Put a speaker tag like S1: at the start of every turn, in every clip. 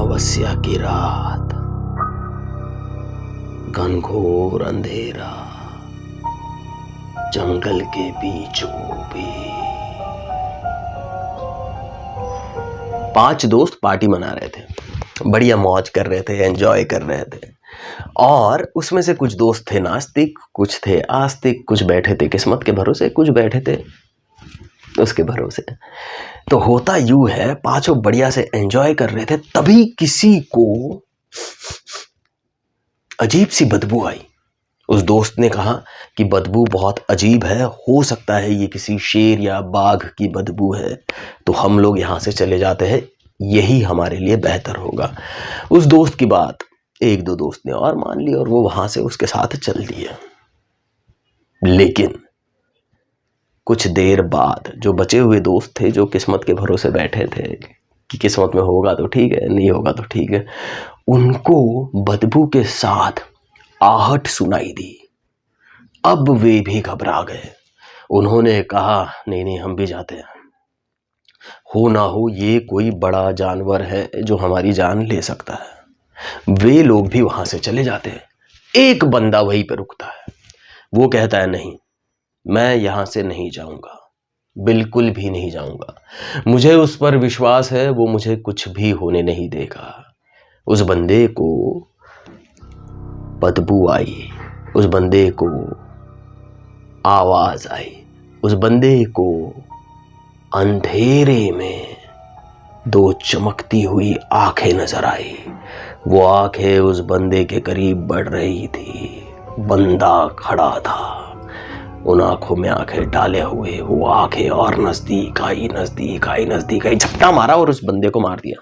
S1: अमावस्या की रात, घनघोर अंधेरा, जंगल के बीचों बीच। 5 दोस्त पार्टी मना रहे थे, बढ़िया मौज कर रहे थे, एंजॉय कर रहे थे। और उसमें से कुछ दोस्त थे नास्तिक, कुछ थे आस्तिक, कुछ बैठे थे किस्मत के भरोसे, कुछ बैठे थे उसके भरोसे। तो होता यूं है, पांचों बढ़िया से एंजॉय कर रहे थे, तभी किसी को अजीब सी बदबू आई। उस दोस्त ने कहा कि बदबू बहुत अजीब है, हो सकता है ये किसी शेर या बाघ की बदबू है, तो हम लोग यहां से चले जाते हैं, यही हमारे लिए बेहतर होगा। उस दोस्त की बात 1-2 दोस्त ने और मान ली और वो वहां से उसके साथ चल दिए। लेकिन कुछ देर बाद जो बचे हुए दोस्त थे, जो किस्मत के भरोसे बैठे थे कि किस्मत में होगा तो ठीक है, नहीं होगा तो ठीक है, उनको बदबू के साथ आहट सुनाई दी। अब वे भी घबरा गए। उन्होंने कहा नहीं नहीं, हम भी जाते हैं, हो ना हो ये कोई बड़ा जानवर है जो हमारी जान ले सकता है। वे लोग भी वहां से चले जाते हैं। एक बंदा वहीं पर रुकता है। वो कहता है नहीं, मैं यहां से नहीं जाऊंगा, बिल्कुल भी नहीं जाऊंगा। मुझे उस पर विश्वास है, वो मुझे कुछ भी होने नहीं देगा। उस बंदे को बदबू आई, उस बंदे को आवाज आई, उस बंदे को अंधेरे में 2 चमकती हुई आंखें नजर आई। वो आंखें उस बंदे के करीब बढ़ रही थी। बंदा खड़ा था, उन आंखों में आंखें डाले हुए। वो आंखें और नजदीक आई, नजदीक आई, नजदीक आई, झपटा मारा और उस बंदे को मार दिया।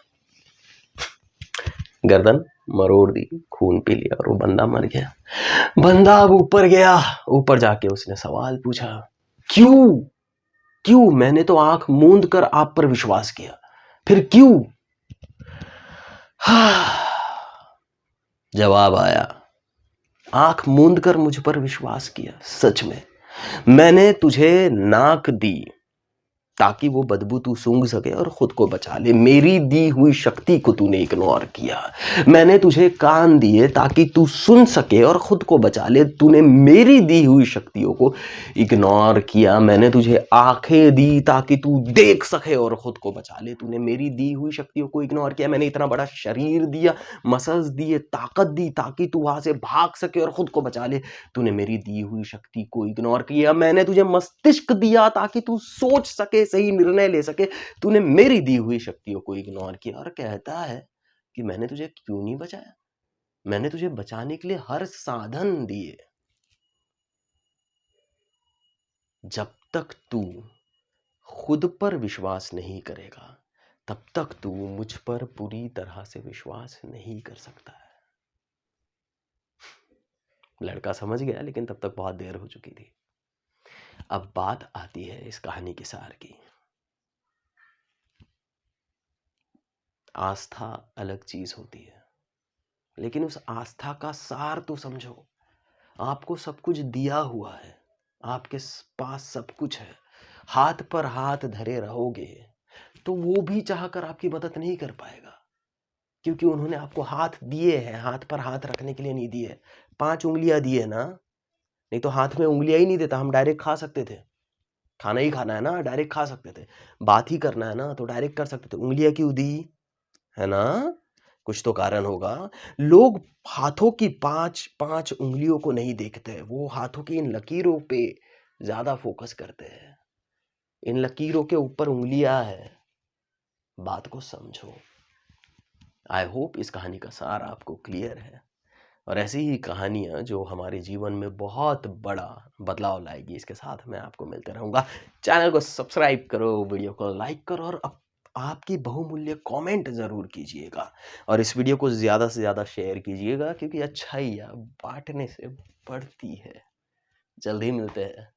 S1: गर्दन मरोड़ दी, खून पी लिया और वो बंदा मर गया। बंदा अब ऊपर गया। ऊपर जाके उसने सवाल पूछा, क्यों क्यों? मैंने तो आंख मूंद कर आप पर विश्वास किया, फिर क्यों? जवाब आया, आंख मूंद कर मुझ पर विश्वास किया। सच में मैंने तुझे नाक दी ताकि वो बदबू तू सूंघ सके और खुद को बचा ले। मेरी दी हुई शक्ति को तूने इग्नोर किया। मैंने तुझे कान दिए ताकि तू सुन सके और खुद को बचा ले। तूने मेरी दी हुई शक्तियों को इग्नोर किया। मैंने तुझे आंखें दी ताकि तू देख सके और खुद को बचा ले। तूने मेरी दी हुई शक्तियों को इग्नोर किया। मैंने इतना बड़ा शरीर दिया, मसल्स दिए, ताकत दी ताकि तू वहां से भाग सके और खुद को बचा ले। तूने मेरी दी हुई शक्ति को इग्नोर किया। मैंने तुझे मस्तिष्क दिया ताकि तू सोच सके, सही निर्णय ले सके। तूने मेरी दी हुई शक्तियों को इग्नोर किया और कहता है कि मैंने तुझे क्यों नहीं बचाया? मैंने तुझे बचाने के लिए हर साधन दिए। जब तक तू खुद पर विश्वास नहीं करेगा, तब तक तू मुझ पर पूरी तरह से विश्वास नहीं कर सकता है। लड़का समझ गया, लेकिन तब तक बहुत देर हो चुकी थी। अब बात आती है इस कहानी के सार की। आस्था अलग चीज होती है, लेकिन उस आस्था का सार तो समझो। आपको सब कुछ दिया हुआ है, आपके पास सब कुछ है, हाथ पर हाथ धरे रहोगे तो वो भी चाहकर आपकी मदद नहीं कर पाएगा, क्योंकि उन्होंने आपको हाथ दिए हैं, हाथ पर हाथ रखने के लिए नहीं दिए। 5 उंगलियां दिए ना, नहीं तो हाथ में उंगलियां ही नहीं देता, हम डायरेक्ट खा सकते थे। खाना ही खाना है ना, डायरेक्ट खा सकते थे। बात ही करना है ना, तो डायरेक्ट कर सकते थे। उंगलियां क्यों दी है ना? कुछ तो कारण होगा। लोग हाथों की 5-5 उंगलियों को नहीं देखते, वो हाथों की इन लकीरों पे ज्यादा फोकस करते हैं। इन लकीरों के ऊपर उंगलियां है। बात को समझो। आई होप इस कहानी का सार आपको क्लियर है, और ऐसी ही कहानियां जो हमारे जीवन में बहुत बड़ा बदलाव लाएगी, इसके साथ मैं आपको मिलते रहूंगा। चैनल को सब्सक्राइब करो, वीडियो को लाइक करो और आपकी बहुमूल्य कमेंट जरूर कीजिएगा, और इस वीडियो को ज़्यादा से ज़्यादा शेयर कीजिएगा, क्योंकि अच्छाइयाँ बांटने से बढ़ती है। जल्द ही मिलते हैं।